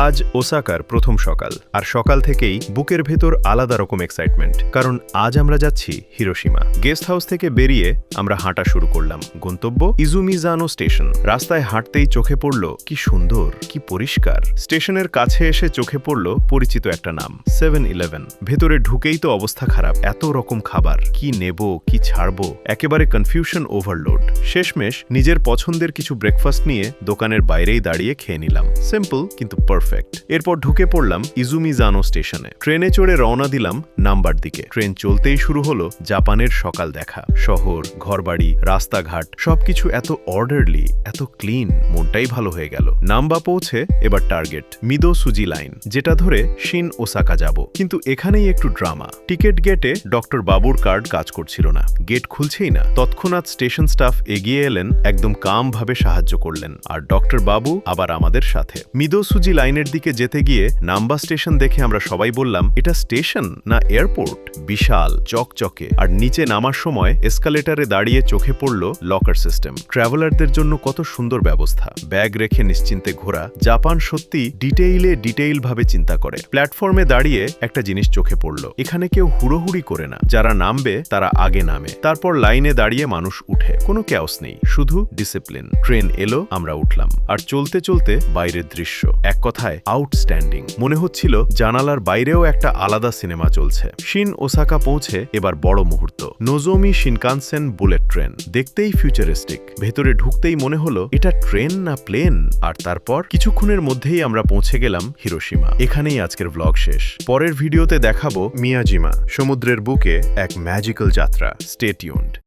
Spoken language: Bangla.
আজ ওসাকার প্রথম সকাল, আর সকাল থেকেই বুকের ভেতর আলাদা রকম এক্সাইটমেন্ট, কারণ আজ আমরা যাচ্ছি হিরোশিমা। গেস্ট হাউস থেকে বেরিয়ে আমরা হাঁটা শুরু করলাম। গন্তব্য ইজুমিজানো স্টেশন। রাস্তায় হাঁটতেই চোখে পড়ল কি সুন্দর, কি পরিষ্কার। স্টেশনের কাছে এসে চোখে পড়ল পরিচিত একটা নাম, 7-Eleven। ভেতরে ঢুকেই তো অবস্থা খারাপ, এত রকম খাবার, কি নেব কি ছাড়বো, একেবারে কনফিউশন ওভারলোড। শেষমেশ নিজের পছন্দের কিছু ব্রেকফাস্ট নিয়ে দোকানের বাইরেই দাঁড়িয়ে খেয়ে নিলাম। সিম্পল কিন্তু পারফেক্ট। এরপর ঢুকে পড়লাম ইজুমিজানো স্টেশনে। ট্রেনে চড়ে রওনা দিলাম নাম্বার দিকে। ট্রেন চলতেই শুরু হলো জাপানের সকাল দেখা। শহর, ঘরবাড়ি, রাস্তাঘাট সবকিছু এত অর্ডারলি, এত ক্লিন, মনটাই ভালো হয়ে গেল। নাম্বা পৌঁছে এবার টার্গেট মিদো সুজি লাইন, যেটা ধরে শিন ওসাকা যাব। কিন্তু এখানেই একটু ড্রামা। টিকেট গেটে ডক্টর বাবুর কার্ড কাজ করছিল না, গেট খুলছেই না। তৎক্ষণাৎ স্টেশন স্টাফ এগিয়ে এলেন, একদম কাম ভাবে সাহায্য করলেন, আর ডক্টর বাবু আবার আমাদের সাথে। মিদো সুজি লাইনের দিকে যেতে গিয়ে নাম্বা স্টেশন দেখে আমরা সবাই বললাম, এটা স্টেশন না এয়ারপোর্ট? বিশাল, চকচকে, আর নিচে নামার সময় এসকালেটারে দাঁড়িয়ে চোখে পড়ল লকার সিস্টেম। ট্রাভেলারদের জন্য কত সুন্দর ব্যবস্থা, ব্যাগ রেখে নিশ্চিন্তে ঘোরা। জাপান সত্যি ডিটেইল ভাবে চিন্তা করে। প্ল্যাটফর্মে দাঁড়িয়ে একটা জিনিস চোখে পড়ল, এখানে কেউ হুড়োহুড়ি করে না। যারা নামবে তারা আগে নামে, তারপর লাইনে দাঁড়িয়ে মানুষ উঠে। কোনো ক্যাওস নেই, শুধু ডিসিপ্লিন। ট্রেন এলো, আমরা উঠলাম, আর চলতে চলতে বাইরের দৃশ্য এক কথায় আউটস্ট্যান্ডিং। মনে হচ্ছিল জানালার বাইরেও একটা আলাদা সিনেমা চলছে। শিন ওসাকা পৌঁছে এবার বড় মুহূর্ত। নোজোমি শিনকানসেন বুলেট ট্রেন, দেখতেই ফিউচারিস্টিক। ভেতরে ঢুকতেই মনে হলো এটা ট্রেন না প্লেন। আর তারপর কিছুক্ষণের মধ্যেই আমরা পৌঁছে গেলাম হিরোশিমা। এখানেই আজকের ব্লগ শেষ। পরের ভিডিওতে দেখাবো মিয়াজিমা, সমুদ্রের বুকে এক ম্যাজিক্যাল যাত্রা। Stay tuned.